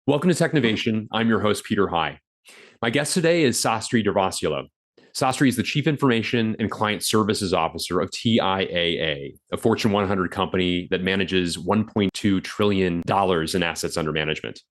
Welcome to Technovation. I'm your host, Peter High. My guest today is Sastry Durvasula. Sastry is the Chief Information and Client Services Officer of TIAA, a Fortune 100 company that manages $1.2 trillion in assets under management.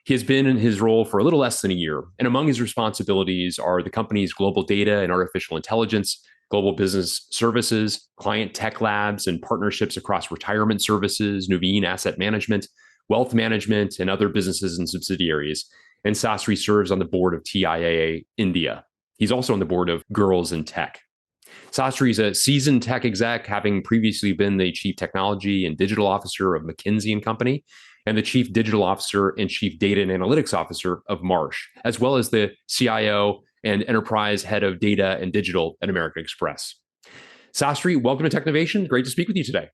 He has been in his role for a little less than a year, and among his responsibilities are the company's global data and artificial intelligence, global business services, client tech labs, and partnerships across retirement services, Nuveen asset management, wealth management, and other businesses and subsidiaries. And Sastry serves on the board of TIAA India. He's also on the board of Girls in Tech. Sastry is a seasoned tech exec, having previously been the Chief Technology and Digital Officer of McKinsey & Company, and the Chief Digital Officer and Chief Data and Analytics Officer of Marsh, as well as the CIO and Enterprise Head of Data and Digital at American Express. Sastry, welcome to Technovation. Great to speak with you today.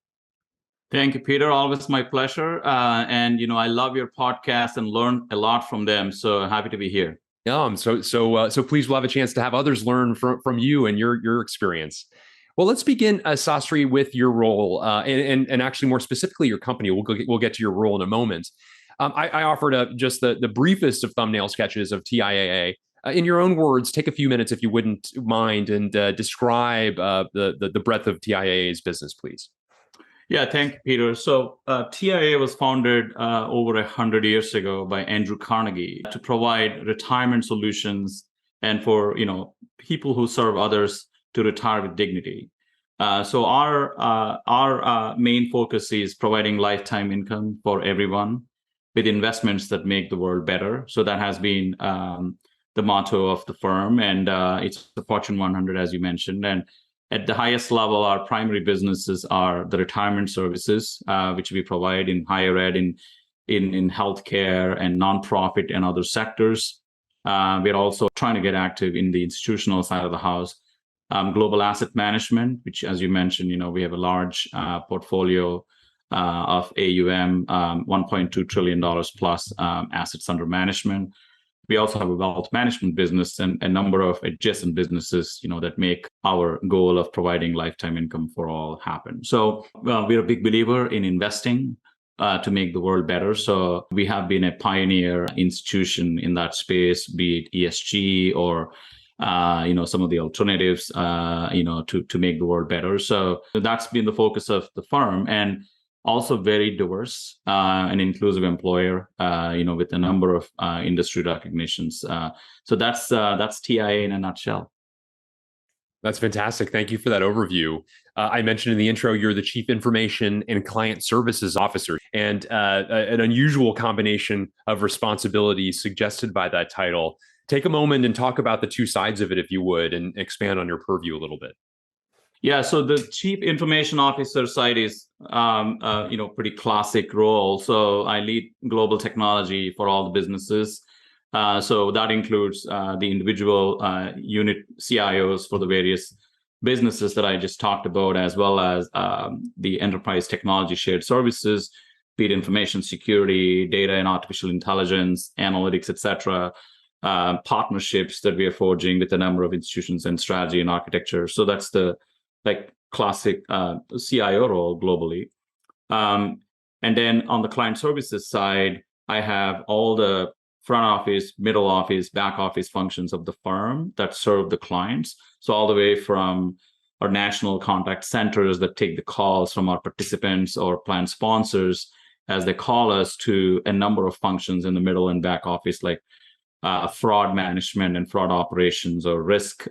Thank you, Peter. Always my pleasure. And I love your podcast and learn a lot from them. So happy to be here. Yeah, I'm so pleased we'll have a chance to have others learn from you and your experience. Well, let's begin, Sastry, with your role and actually more specifically your company. We'll get to your role in a moment. I offered just the briefest of thumbnail sketches of TIAA. In your own words, take a few minutes if you wouldn't mind and describe the breadth of TIAA's business, please. Yeah, thank you, Peter. So TIAA was founded over 100 years ago by Andrew Carnegie to provide retirement solutions and for people who serve others to retire with dignity. So our main focus is providing lifetime income for everyone with investments that make the world better. So that has been the motto of the firm, and it's the Fortune 100, as you mentioned. And at the highest level, our primary businesses are the retirement services, which we provide in higher ed, in healthcare and nonprofit and other sectors. We're also trying to get active in the institutional side of the house. Global asset management, which, as you mentioned, we have a large portfolio of AUM, $1.2 trillion plus assets under management. We also have a wealth management business and a number of adjacent businesses, that make our goal of providing lifetime income for all happen. So we're a big believer in investing to make the world better. So we have been a pioneer institution in that space, be it ESG or some of the alternatives, to make the world better. So that's been the focus of the firm, and also very diverse and inclusive employer, with a number of industry recognitions. So that's TIAA in a nutshell. That's fantastic. Thank you for that overview. I mentioned in the intro, you're the Chief Information and Client Services Officer, and an unusual combination of responsibilities suggested by that title. Take a moment and talk about the two sides of it, if you would, and expand on your purview a little bit. Yeah, so the Chief Information Officer side is, pretty classic role. So I lead global technology for all the businesses. So that includes the individual unit CIOs for the various businesses that I just talked about, as well as the enterprise technology shared services, be it information security, data and artificial intelligence, analytics, etc. Partnerships that we are forging with a number of institutions and strategy and architecture. So that's the classic CIO role globally. And then on the client services side, I have all the front office, middle office, back office functions of the firm that serve the clients. So all the way from our national contact centers that take the calls from our participants or plan sponsors as they call us, to a number of functions in the middle and back office, like fraud management and fraud operations, or risk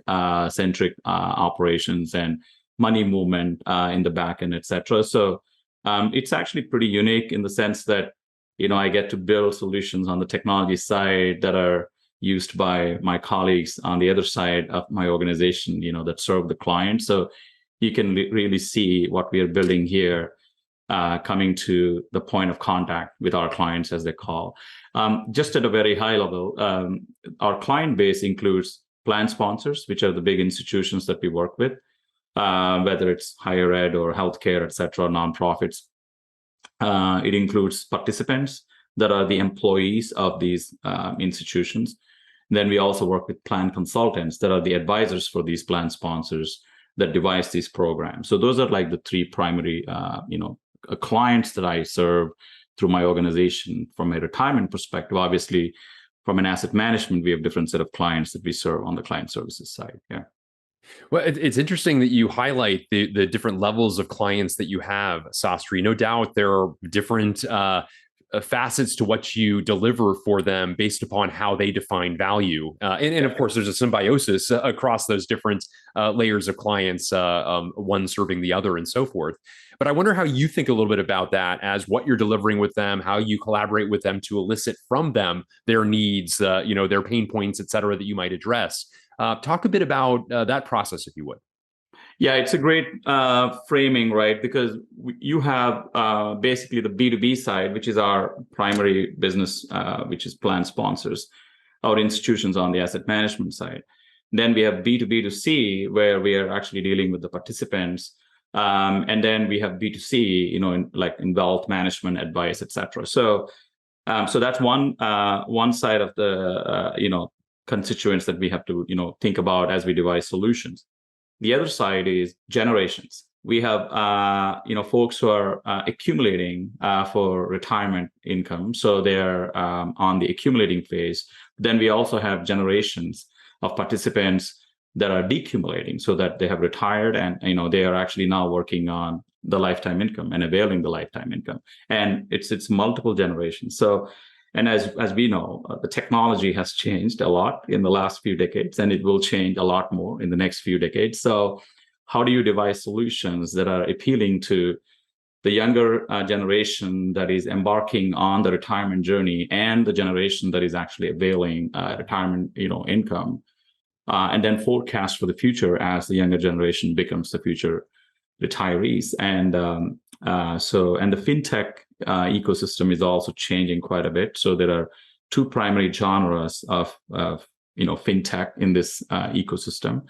centric operations, and money movement in the back end, et cetera. So it's actually pretty unique in the sense that, I get to build solutions on the technology side that are used by my colleagues on the other side of my organization, that serve the client. So you can really see what we are building here coming to the point of contact with our clients, as they call. Just at a very high level, our client base includes plan sponsors, which are the big institutions that we work with, whether it's higher ed or healthcare, et cetera, nonprofits. It includes participants that are the employees of these institutions. Then we also work with plan consultants that are the advisors for these plan sponsors that devise these programs. So those are like the three primary, clients that I serve through my organization from a retirement perspective. Obviously, from an asset management, we have different set of clients that we serve on the client services side. Yeah. Well, it's interesting that you highlight the different levels of clients that you have, Sastry. No doubt there are different facets to what you deliver for them based upon how they define value. And of course, there's a symbiosis across those different layers of clients, one serving the other and so forth. But I wonder how you think a little bit about that as what you're delivering with them, how you collaborate with them to elicit from them their needs, their pain points, et cetera, that you might address. Talk a bit about that process, if you would. Yeah, it's a great framing, right? Because you have basically the B2B side, which is our primary business, which is plan sponsors, our institutions on the asset management side. Then we have B2B2C, where we are actually dealing with the participants. And then we have B2C, in wealth management, advice, et cetera. So that's one side of the, constituents that we have to, think about as we devise solutions. The other side is generations. We have, folks who are accumulating for retirement income. So they're on the accumulating phase. Then we also have generations of participants that are decumulating, so that they have retired and, they are actually now working on the lifetime income and availing the lifetime income. And it's multiple generations. So, and as we know, the technology has changed a lot in the last few decades, and it will change a lot more in the next few decades. So how do you devise solutions that are appealing to the younger generation that is embarking on the retirement journey and the generation that is actually availing retirement, income, and then forecast for the future as the younger generation becomes the future retirees. And the fintech ecosystem is also changing quite a bit. So there are two primary genres of fintech in this ecosystem: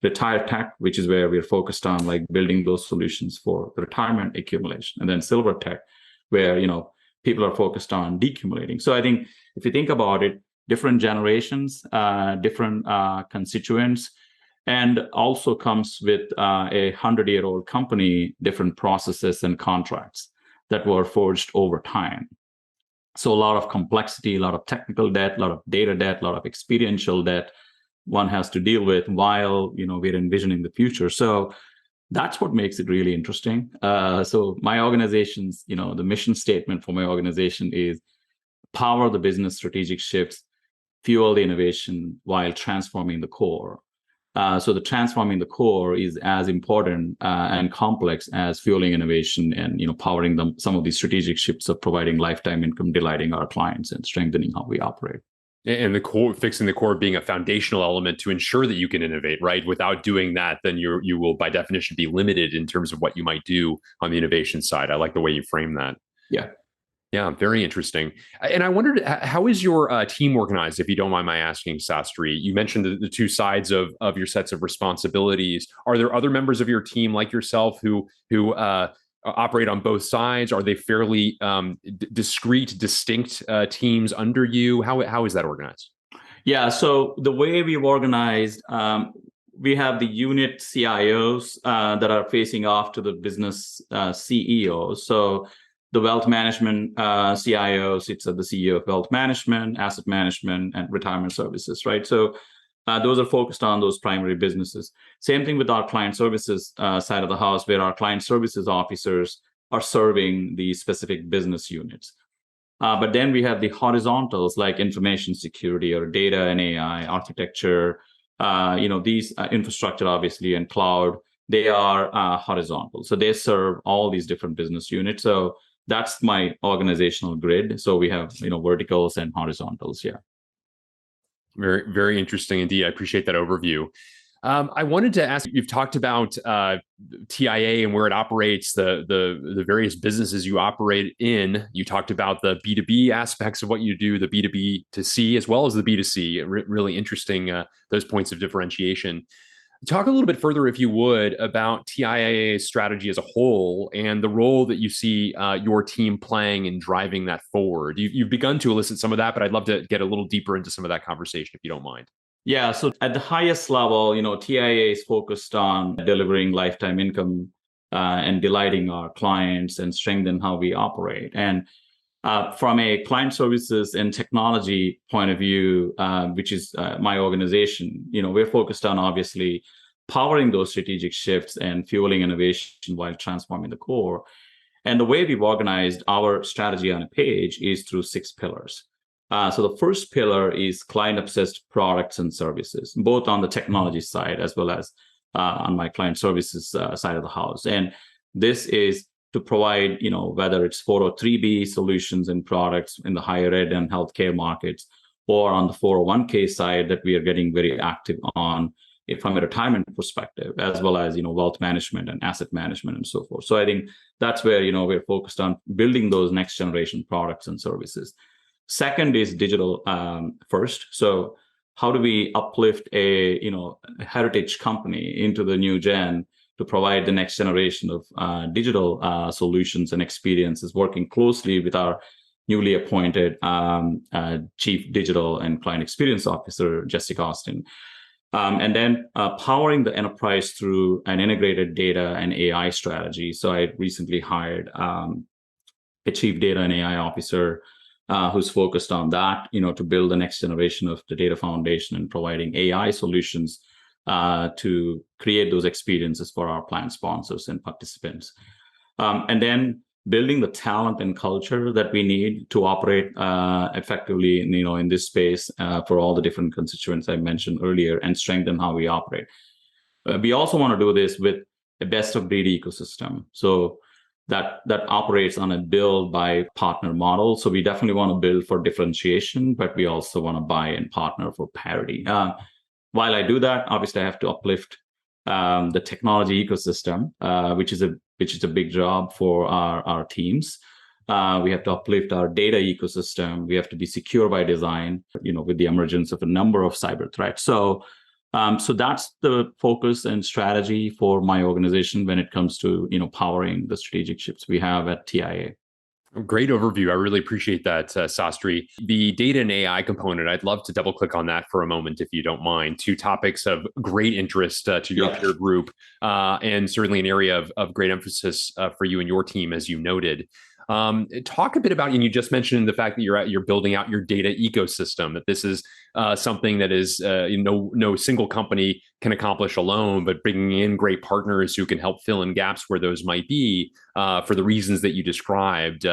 retire tech, which is where we're focused on like building those solutions for the retirement accumulation, and then silver tech, where people are focused on decumulating. So I think if you think about it, different generations, different constituents, and also comes with a 100-year-old company, different processes and contracts that were forged over time. So a lot of complexity, a lot of technical debt, a lot of data debt, a lot of experiential debt one has to deal with while we're envisioning the future. So that's what makes it really interesting. So my organization's, the mission statement for my organization is power the business strategic shifts, fuel the innovation while transforming the core. So the transforming the core is as important and complex as fueling innovation and powering some of these strategic shifts of providing lifetime income, delighting our clients, and strengthening how we operate. And the core, fixing the core being a foundational element to ensure that you can innovate, right? Without doing that, then you will by definition be limited in terms of what you might do on the innovation side. I like the way you frame that. Yeah. Yeah, very interesting. And I wondered, how is your team organized, if you don't mind my asking, Sastry? You mentioned the two sides of your sets of responsibilities. Are there other members of your team like yourself who operate on both sides? Are they fairly discrete, distinct teams under you? How is that organized? Yeah, so the way we've organized, we have the unit CIOs that are facing off to the business CEOs. So the wealth management CIO sits at the CEO of wealth management, asset management, and retirement services, right? So those are focused on those primary businesses. Same thing with our client services side of the house, where our client services officers are serving the specific business units. But then we have the horizontals like information security or data and AI architecture, these infrastructure, obviously, and cloud, they are horizontal. So they serve all these different business units. So that's my organizational grid. So we have, verticals and horizontals. Yeah. Very, very interesting indeed. I appreciate that overview. I wanted to ask, you've talked about TIAA and where it operates, the various businesses you operate in. You talked about the B2B aspects of what you do, the B2B to C, as well as the B2C. Really interesting, those points of differentiation. Talk a little bit further, if you would, about TIAA's strategy as a whole and the role that you see your team playing in driving that forward. You've begun to elicit some of that, but I'd love to get a little deeper into some of that conversation, if you don't mind. Yeah, so at the highest level, TIAA is focused on delivering lifetime income and delighting our clients and strengthen how we operate. And From a client services and technology point of view, which is my organization, we're focused on obviously powering those strategic shifts and fueling innovation while transforming the core. And the way we've organized our strategy on a page is through 6 pillars. So the first pillar is client-obsessed products and services, both on the technology side as well as on my client services side of the house. And this is to provide, whether it's 403B solutions and products in the higher ed and healthcare markets, or on the 401k side that we are getting very active on from a retirement perspective, as well as, wealth management and asset management and so forth. So I think that's where, we're focused on building those next generation products and services. Second is digital first. So how do we uplift a heritage company into the new gen to provide the next generation of digital solutions and experiences, working closely with our newly appointed Chief Digital and Client Experience Officer, Jessica Austin. And then powering the enterprise through an integrated data and AI strategy. So I recently hired a Chief Data and AI Officer who's focused on that, to build the next generation of the data foundation and providing AI solutions to create those experiences for our plan sponsors and participants. And then building the talent and culture that we need to operate effectively, in this space for all the different constituents I mentioned earlier, and strengthen how we operate. We also want to do this with a best of breed ecosystem. So that operates on a build by partner model. So we definitely want to build for differentiation, but we also want to buy and partner for parity. While I do that, obviously I have to uplift the technology ecosystem, which is a big job for our teams. We have to uplift our data ecosystem. We have to be secure by design, with the emergence of a number of cyber threats. So that's the focus and strategy for my organization when it comes to powering the strategic shifts we have at TIAA. Great overview. I really appreciate that, Sastry. The data and AI component, I'd love to double click on that for a moment, if you don't mind. 2 topics of great interest to your peer group, and certainly an area of great emphasis for you and your team, as you noted. Talk a bit about, and you just mentioned the fact that you're building out your data ecosystem, that this is something that is no single company can accomplish alone, but bringing in great partners who can help fill in gaps where those might be for the reasons that you described.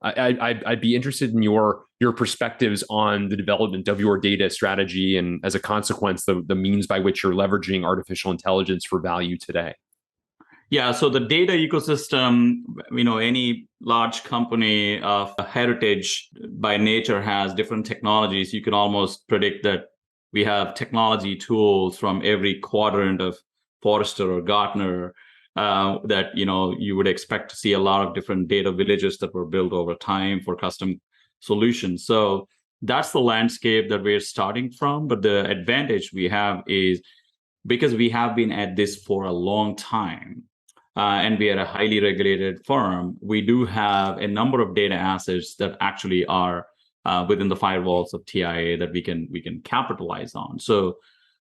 I'd be interested in your perspectives on the development of your data strategy, and as a consequence, the means by which you're leveraging artificial intelligence for value today. Yeah, so the data ecosystem, any large company of heritage by nature has different technologies. You can almost predict that we have technology tools from every quadrant of Forrester or Gartner that, you would expect to see a lot of different data villages that were built over time for custom solutions. So that's the landscape that we're starting from. But the advantage we have is because we have been at this for a long time, and we are a highly regulated firm, we do have a number of data assets that actually are within the firewalls of TIAA that we can capitalize on. So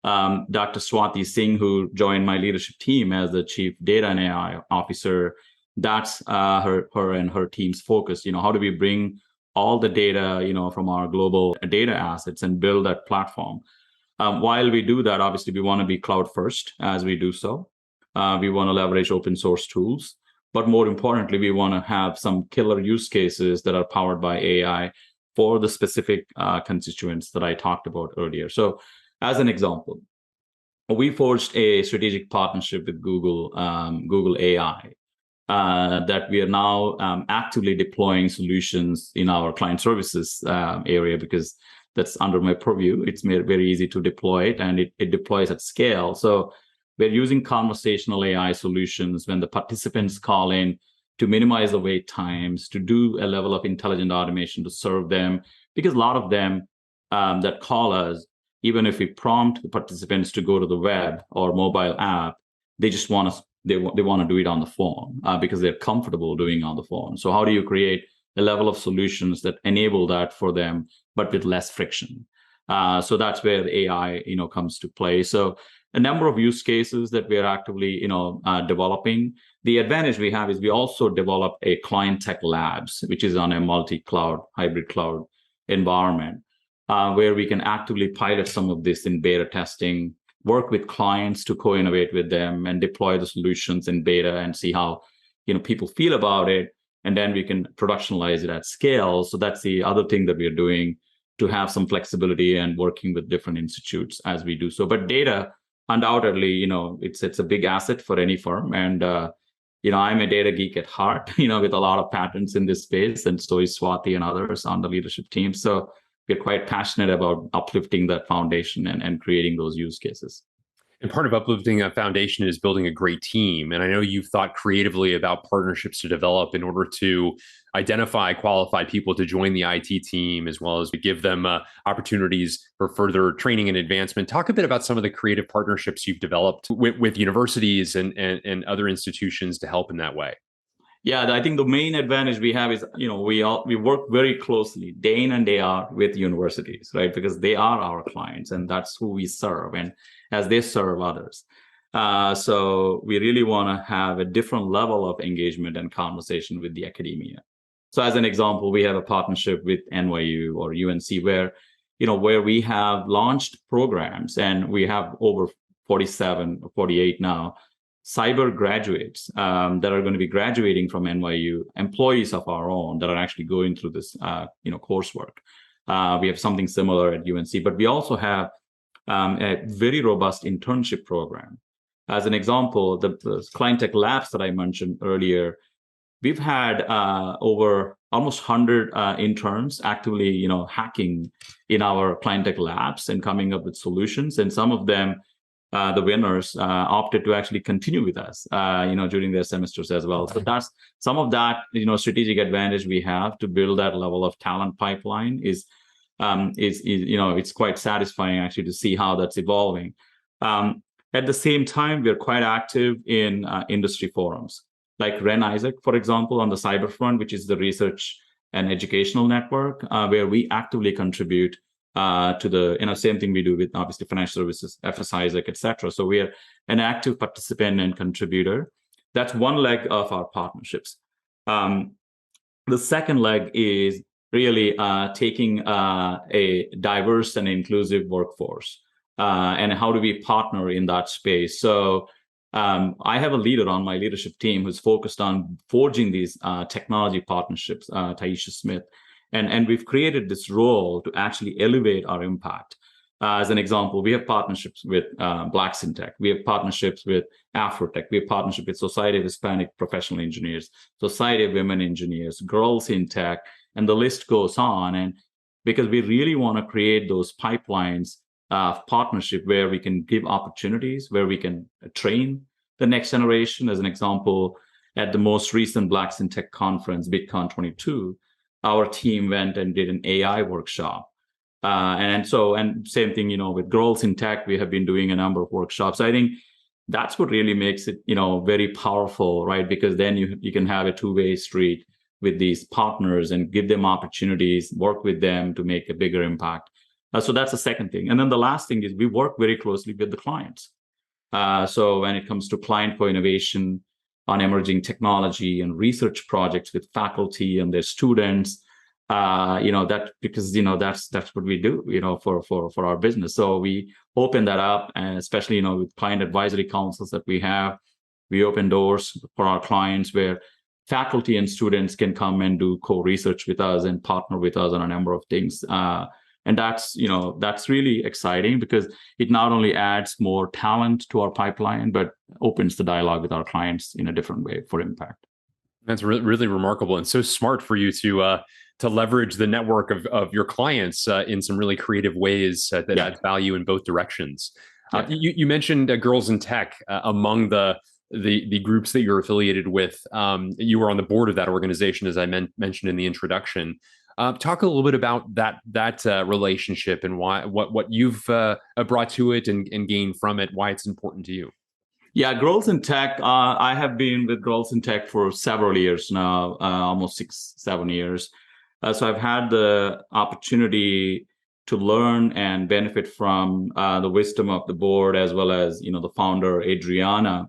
Dr. Swati Singh, who joined my leadership team as the Chief Data and AI Officer, that's her and her team's focus. How do we bring all the data, from our global data assets and build that platform? While we do that, obviously, we want to be cloud first as we do so. We want to leverage open source tools, but more importantly, we want to have some killer use cases that are powered by AI for the specific constituents that I talked about earlier. So as an example, we forged a strategic partnership with Google AI that we are now actively deploying solutions in our client services area, because that's under my purview. It's made very easy to deploy it, and it deploys at scale. So we're using conversational AI solutions when the participants call in to minimize the wait times, to do a level of intelligent automation to serve them. Because a lot of them that call us, even if we prompt the participants to go to the web or mobile app, they just want to they want to do it on the phone because they're comfortable doing it on the phone. So how do you create a level of solutions that enable that for them, but with less friction? So that's where the AI comes to play. So a number of use cases that we are actively developing. the advantage we have is we also develop a client tech labs, which is on a multi-cloud, hybrid cloud environment, where we can actively pilot some of this in beta testing, work with clients to co-innovate with them and deploy the solutions in beta and see how people feel about it. And then we can productionalize it at scale. So that's the other thing that we're doing, to have some flexibility and working with different institutes as we do so. But data, undoubtedly, it's a big asset for any firm. And I'm a data geek at heart, with a lot of patents in this space, and so is Swati and others on the leadership team. So we're quite passionate about uplifting that foundation and creating those use cases. And part of uplifting a foundation is building a great team. And I know you've thought creatively about partnerships to develop in order to identify qualified people to join the IT team, as well as give them opportunities for further training and advancement. Talk a bit about some of the creative partnerships you've developed with universities and other institutions to help in that way. Yeah, I think the main advantage we have is, we work very closely day in and day out with universities, right? Because they are our clients and that's who we serve, and as they serve others. So we really want to have a different level of engagement and conversation with the academia. So as an example, we have a partnership with NYU or UNC where we have launched programs, and we have over 47 or 48 now cyber graduates that are going to be graduating from NYU, employees of our own that are actually going through this coursework. We have something similar at UNC, but we also have a very robust internship program. As an example, the client tech labs that I mentioned earlier, we've had over almost 100 interns actively hacking in our client tech labs and coming up with solutions, and some of them, the winners, opted to actually continue with us during their semesters as well. So that's some of that strategic advantage we have to build that level of talent pipeline is it's quite satisfying actually to see how that's evolving. At the same time, we're quite active in industry forums like Ren Isaac, for example, on the cyber front, which is the research and educational network, where we actively contribute to the same thing we do with obviously financial services, FS Isaac, etc. So we are an active participant and contributor. That's one leg of our partnerships. The second leg is really taking a diverse and inclusive workforce, and how do we partner in that space. So I have a leader on my leadership team who's focused on forging these technology partnerships, Taisha Smith. And we've created this role to actually elevate our impact. As an example, we have partnerships with Blacks in Tech. We have partnerships with Afrotech. We have partnerships with Society of Hispanic Professional Engineers, Society of Women Engineers, Girls in Tech, and the list goes on. And because we really want to create those pipelines of partnership where we can give opportunities, where we can train the next generation. As an example, at the most recent Blacks in Tech conference, BitCon 22, our team went and did an AI workshop. And same thing, with Girls in Tech, we have been doing a number of workshops. I think that's what really makes it, very powerful, right? Because then you can have a two-way street with these partners and give them opportunities, work with them to make a bigger impact. So that's the second thing. And then the last thing is we work very closely with the clients. So when it comes to client co-innovation on emerging technology and research projects with faculty and their students, that because that's what we do, for our business. So we open that up, and especially with client advisory councils that we have, we open doors for our clients where faculty and students can come and do co-research with us and partner with us on a number of things. And that's really exciting because it not only adds more talent to our pipeline, but opens the dialogue with our clients in a different way for impact. That's really remarkable and so smart for you to leverage the network of your clients in some really creative ways that add value in both directions. You mentioned Girls in Tech among the groups that you're affiliated with. You were on the board of that organization, as I mentioned in the introduction. Talk a little bit about that relationship and what you've brought to it and gained from it, why it's important to you. Yeah, Girls in Tech. I have been with Girls in Tech for several years now, almost 6-7 years. So I've had the opportunity to learn and benefit from the wisdom of the board, as well as the founder Adriana.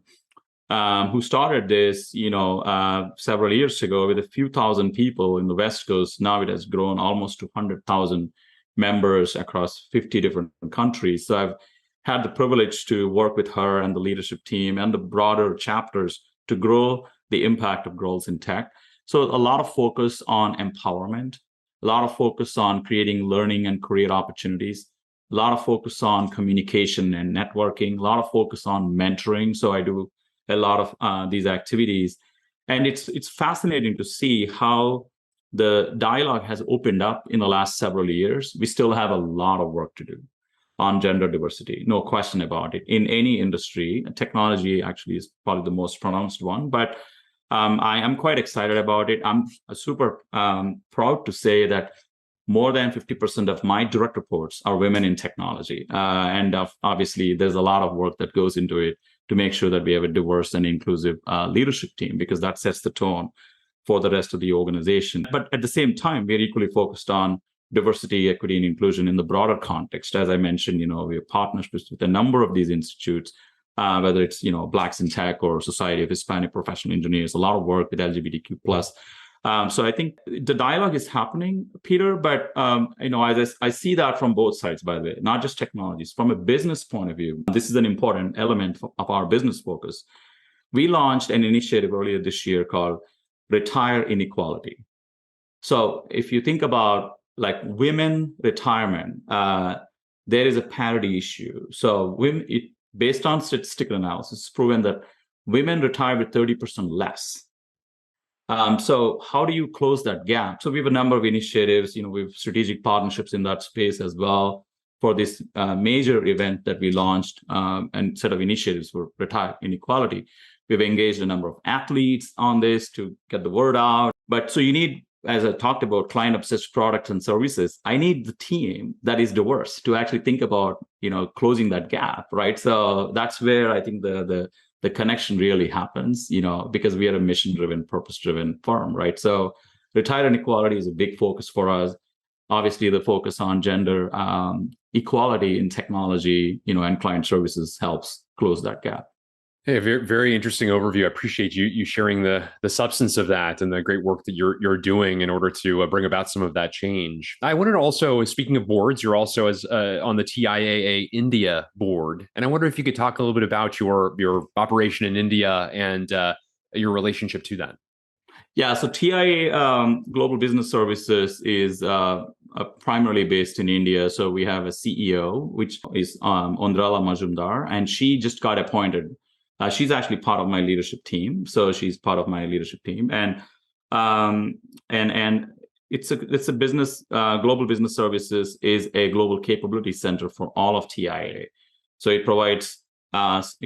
who started this, several years ago with a few thousand people in the West Coast. Now it has grown almost to 100,000 members across 50 different countries. So I've had the privilege to work with her and the leadership team and the broader chapters to grow the impact of girls in tech. So a lot of focus on empowerment, a lot of focus on creating learning and career opportunities, a lot of focus on communication and networking, a lot of focus on mentoring. So I do a lot of these activities. And it's fascinating to see how the dialogue has opened up in the last several years. We still have a lot of work to do on gender diversity, no question about it. In any industry, technology actually is probably the most pronounced one, but I am quite excited about it. I'm super proud to say that more than 50% of my direct reports are women in technology. And obviously, there's a lot of work that goes into it to make sure that we have a diverse and inclusive leadership team, because that sets the tone for the rest of the organization. But at the same time, we're equally focused on diversity, equity, and inclusion in the broader context. As I mentioned, we have partnerships with a number of these institutes, whether it's Blacks in Tech or Society of Hispanic Professional Engineers, a lot of work with LGBTQ plus. So I think the dialogue is happening, Peter, but as I see that from both sides, by the way, not just technologies. From a business point of view, this is an important element of our business focus. We launched an initiative earlier this year called Retire Inequality. So if you think about like women retirement, there is a parity issue. So based on statistical analysis, it's proven that women retire with 30% less. So how do you close that gap? So we have a number of initiatives, we have strategic partnerships in that space as well for this major event that we launched and set of initiatives for Retire Inequality. We've engaged a number of athletes on this to get the word out. But so you need, as I talked about, client-obsessed products and services, I need the team that is diverse to actually think about, closing that gap, right? So that's where I think the connection really happens, because we are a mission-driven, purpose-driven firm, right? So retire inequality is a big focus for us. Obviously, the focus on gender equality in technology, and client services helps close that gap. Hey, very, very interesting overview. I appreciate you sharing the substance of that and the great work that you're doing in order to bring about some of that change. I wanted to also, speaking of boards, you're also on the TIAA India board, and I wonder if you could talk a little bit about your operation in India and your relationship to that. Yeah, so TIAA Global Business Services is primarily based in India. So we have a CEO, which is Ondrala Majumdar, and she just got appointed. She's actually part of my leadership team, and it's a business. Global Business Services is a global capability center for all of TIAA. So it provides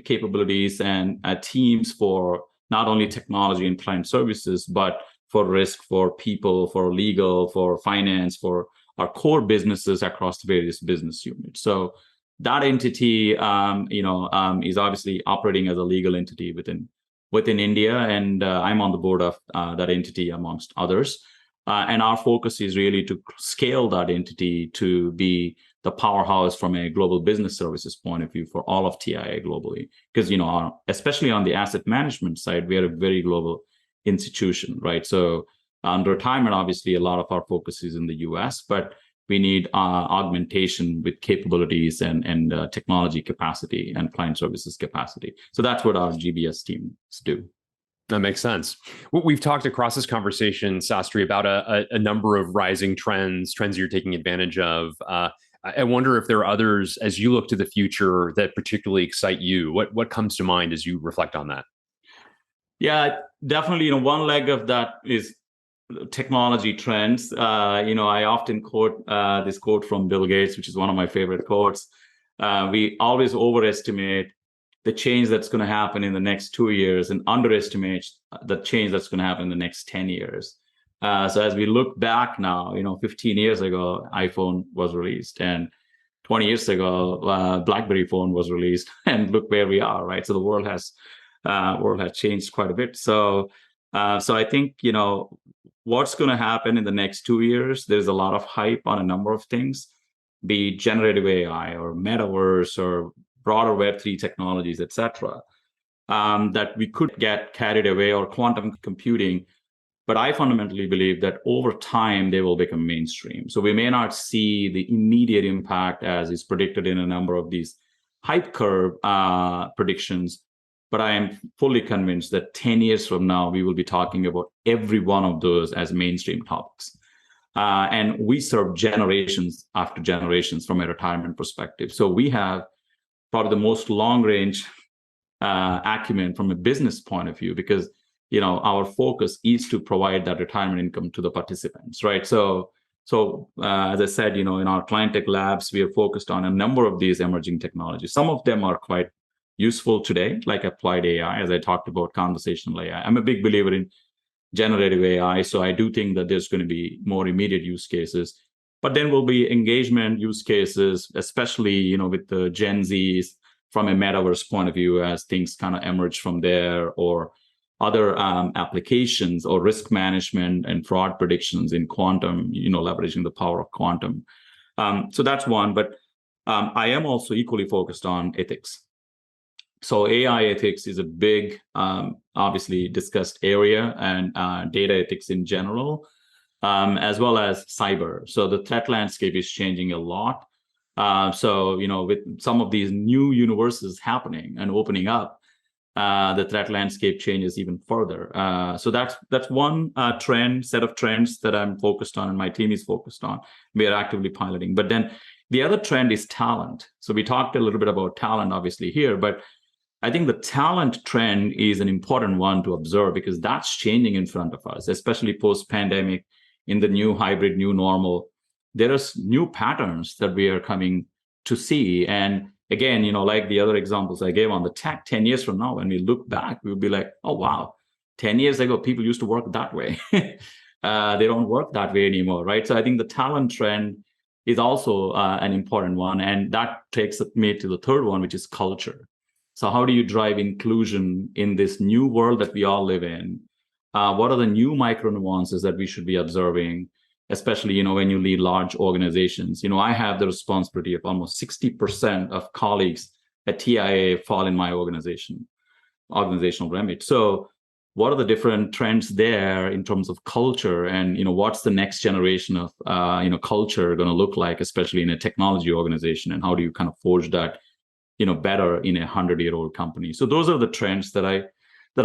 capabilities and teams for not only technology and client services, but for risk, for people, for legal, for finance, for our core businesses across the various business units. So that entity, is obviously operating as a legal entity within India, and I'm on the board of that entity amongst others. And our focus is really to scale that entity to be the powerhouse from a global business services point of view for all of TIAA globally. Because especially on the asset management side, we are a very global institution, right? So on retirement, obviously, a lot of our focus is in the US, but we need augmentation with capabilities and technology capacity and client services capacity. So that's what our GBS teams do. That makes sense. We've talked across this conversation, Sastry, about a number of rising trends you're taking advantage of. I wonder if there are others, as you look to the future, that particularly excite you. What comes to mind as you reflect on that? Yeah, definitely. One leg of that is technology trends. I often quote this quote from Bill Gates, which is one of my favorite quotes. We always overestimate the change that's going to happen in the next 2 years and underestimate the change that's going to happen in the next 10 years. So as we look back now, 15 years ago, iPhone was released, and 20 years ago, BlackBerry phone was released, and look where we are, right? So the world has changed quite a bit. So I think, what's going to happen in the next 2 years, there's a lot of hype on a number of things, be it generative AI or metaverse or broader Web3 technologies, etc. that we could get carried away, or quantum computing. But I fundamentally believe that over time, they will become mainstream. So we may not see the immediate impact as is predicted in a number of these hype curve predictions. But I am fully convinced that 10 years from now, we will be talking about every one of those as mainstream topics. And we serve generations after generations from a retirement perspective. So we have probably the most long-range acumen from a business point of view, because our focus is to provide that retirement income to the participants, right? So as I said, in our client tech labs, we are focused on a number of these emerging technologies. Some of them are quite useful today, like applied AI, as I talked about, conversational AI. I'm a big believer in generative AI, so I do think that there's going to be more immediate use cases. But then will be engagement use cases, especially with the Gen Zs from a metaverse point of view, as things kind of emerge from there, or other applications, or risk management and fraud predictions in quantum, leveraging the power of quantum. So that's one. But I am also equally focused on ethics. So AI ethics is a big, obviously discussed area, and data ethics in general, as well as cyber. So the threat landscape is changing a lot. So with some of these new universes happening and opening up, the threat landscape changes even further. So that's one set of trends that I'm focused on, and my team is focused on. We are actively piloting. But then the other trend is talent. So we talked a little bit about talent, obviously, here, but I think the talent trend is an important one to observe, because that's changing in front of us, especially post-pandemic, in the new hybrid, new normal. There are new patterns that we are coming to see. And again, like the other examples I gave on the tech, 10 years from now, when we look back, we'll be like, oh, wow, 10 years ago, people used to work that way. They don't work that way anymore, right? So I think the talent trend is also an important one. And that takes me to the third one, which is culture. So how do you drive inclusion in this new world that we all live in? What are the new micro nuances that we should be observing, especially, when you lead large organizations? I have the responsibility of almost 60% of colleagues at TIAA fall in my organizational remit. So what are the different trends there in terms of culture, and, what's the next generation of, culture going to look like, especially in a technology organization, and how do you kind of forge that, better in a 100-year-old company? So those are the trends that are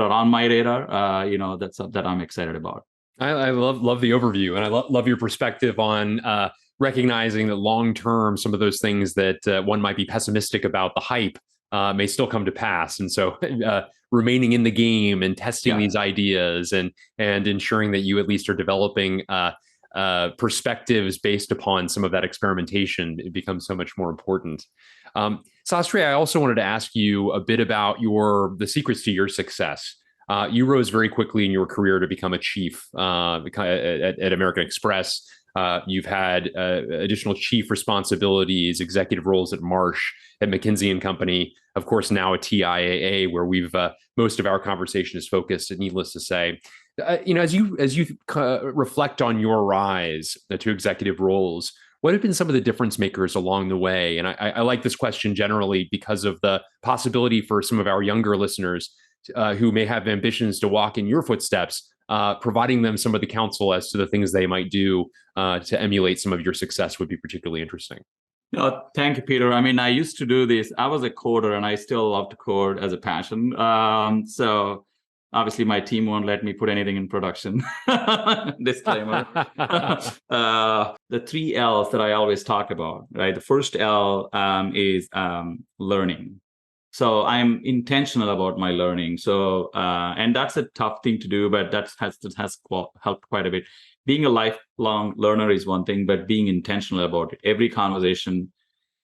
on my radar, that I'm excited about. I love the overview, and I love your perspective on recognizing that long term, some of those things that one might be pessimistic about, the hype, may still come to pass. And so remaining in the game and testing these ideas, and ensuring that you at least are developing perspectives based upon some of that experimentation, it becomes so much more important. Sastry, I also wanted to ask you a bit about the secrets to your success. You rose very quickly in your career to become a chief at American Express. You've had additional chief responsibilities, executive roles at Marsh, at McKinsey & Company, of course, now at TIAA, where we've most of our conversation is focused, needless to say. As you reflect on your rise to executive roles, what have been some of the difference makers along the way? And I like this question generally because of the possibility for some of our younger listeners who may have ambitions to walk in your footsteps, providing them some of the counsel as to the things they might do to emulate some of your success would be particularly interesting. No, thank you, Peter. I mean, I used to do this. I was a coder, and I still love to code as a passion. So obviously, my team won't let me put anything in production. Disclaimer. The 3 L's that I always talk about, right? The first L is learning. So I'm intentional about my learning. So, and that's a tough thing to do, but that has helped quite a bit. Being a lifelong learner is one thing, but being intentional about it. Every conversation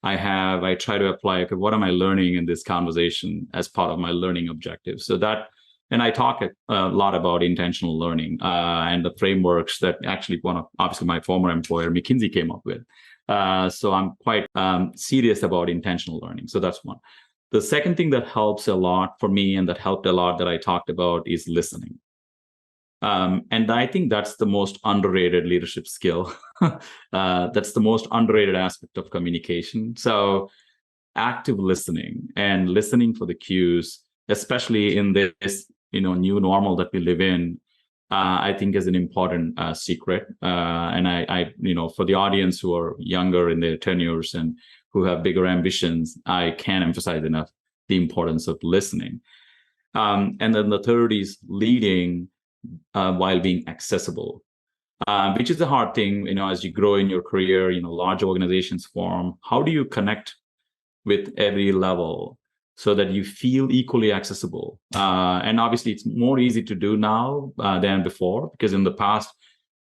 I have, I try to apply, okay, what am I learning in this conversation as part of my learning objective? So that, and I talk a lot about intentional learning and the frameworks that actually obviously my former employer, McKinsey, came up with. So I'm quite serious about intentional learning. So that's one. The second thing that helps a lot for me, and that helped a lot that I talked about, is listening. And I think that's the most underrated leadership skill. That's the most underrated aspect of communication. So active listening and listening for the cues especially in this new normal that we live in, I think is an important secret. And for the audience who are younger in their tenures and who have bigger ambitions, I can't emphasize enough the importance of listening. And then the third is leading while being accessible, which is a hard thing, as you grow in your career, large organizations form. How do you connect with every level so that you feel equally accessible? And obviously, it's more easy to do now than before, because in the past,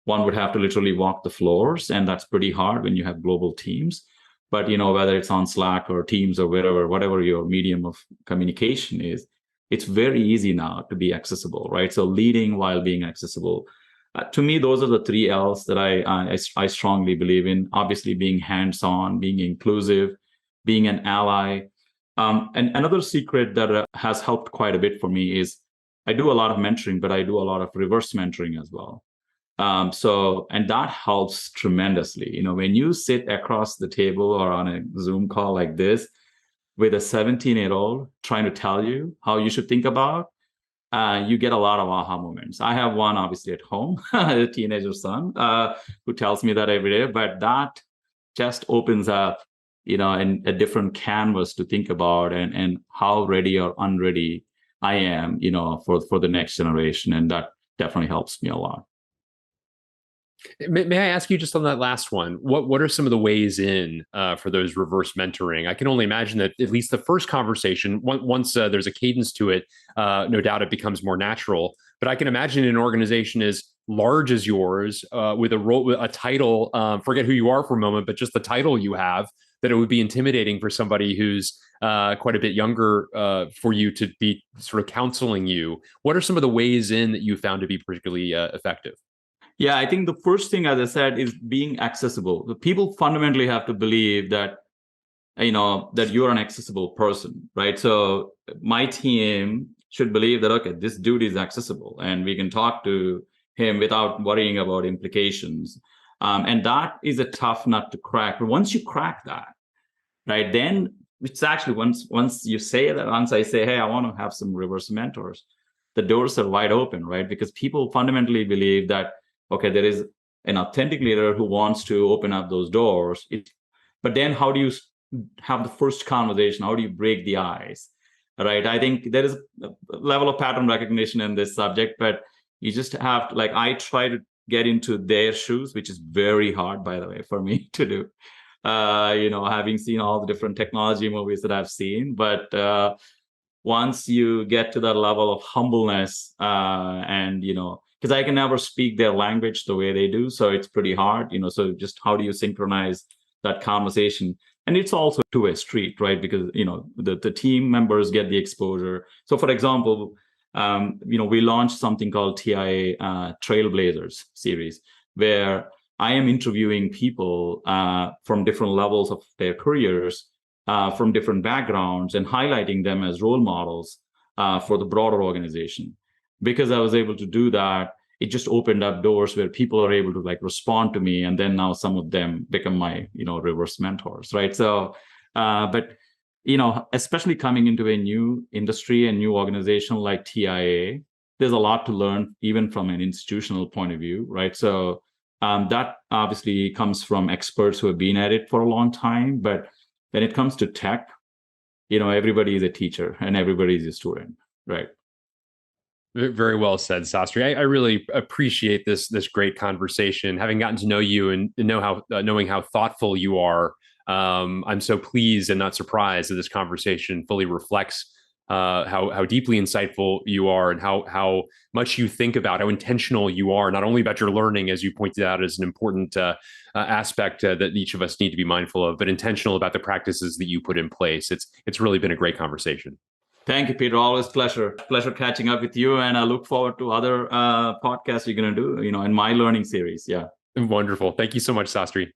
one would have to literally walk the floors, and that's pretty hard when you have global teams. But whether it's on Slack or Teams or whatever your medium of communication is, it's very easy now to be accessible, right? So leading while being accessible. To me, those are the 3 L's that I strongly believe in. Obviously, being hands-on, being inclusive, being an ally. And another secret that has helped quite a bit for me is I do a lot of mentoring, but I do a lot of reverse mentoring as well. And that helps tremendously. When you sit across the table or on a Zoom call like this with a 17-year-old trying to tell you how you should think about, you get a lot of aha moments. I have one obviously at home, a teenager son, who tells me that every day, but that just opens up, a different canvas to think about and how ready or unready I am, for the next generation. And that definitely helps me a lot. May I ask you just on that last one, what are some of the ways in for those reverse mentoring? I can only imagine that at least the first conversation, once there's a cadence to it, no doubt it becomes more natural. But I can imagine an organization as large as yours, with a role, with a title, forget who you are for a moment, but just the title you have, that it would be intimidating for somebody who's quite a bit younger for you to be sort of counseling you. What are some of the ways in that you found to be particularly effective? Yeah, I think the first thing, as I said, is being accessible. The people fundamentally have to believe that, that you're an accessible person, right? So my team should believe that, okay, this dude is accessible and we can talk to him without worrying about implications. And that is a tough nut to crack. But once you crack that, right, then it's actually once you say that, once I say, hey, I want to have some reverse mentors, the doors are wide open, right? Because people fundamentally believe that, okay, there is an authentic leader who wants to open up those doors. But then how do you have the first conversation? How do you break the ice? Right? I think there is a level of pattern recognition in this subject, but you just have to, I try to get into their shoes, which is very hard, by the way, for me to do. Having seen all the different technology movies that I've seen. But once you get to that level of humbleness, and because I can never speak their language the way they do, so it's pretty hard, so just how do you synchronize that conversation? And it's also a two-way street, right? Because the team members get the exposure. So for example, we launched something called TIAA Trailblazers series, where I am interviewing people from different levels of their careers, from different backgrounds, and highlighting them as role models for the broader organization. Because I was able to do that, it just opened up doors where people are able to respond to me, and then now some of them become my reverse mentors, right? So, but especially coming into a new industry and new organization like TIAA, there's a lot to learn even from an institutional point of view, right? So that obviously comes from experts who have been at it for a long time, but when it comes to tech, everybody is a teacher and everybody is a student, right? Very well said, Sastry. I really appreciate this great conversation. Having gotten to know you and knowing how thoughtful you are, I'm so pleased and not surprised that this conversation fully reflects how deeply insightful you are, and how much you think about, how intentional you are, not only about your learning, as you pointed out, as an important aspect that each of us need to be mindful of, but intentional about the practices that you put in place. It's really been a great conversation. Thank you, Peter. Always pleasure catching up with you, and I look forward to other podcasts you're going to do, in my learning series. Yeah. Wonderful. Thank you so much, Sastry.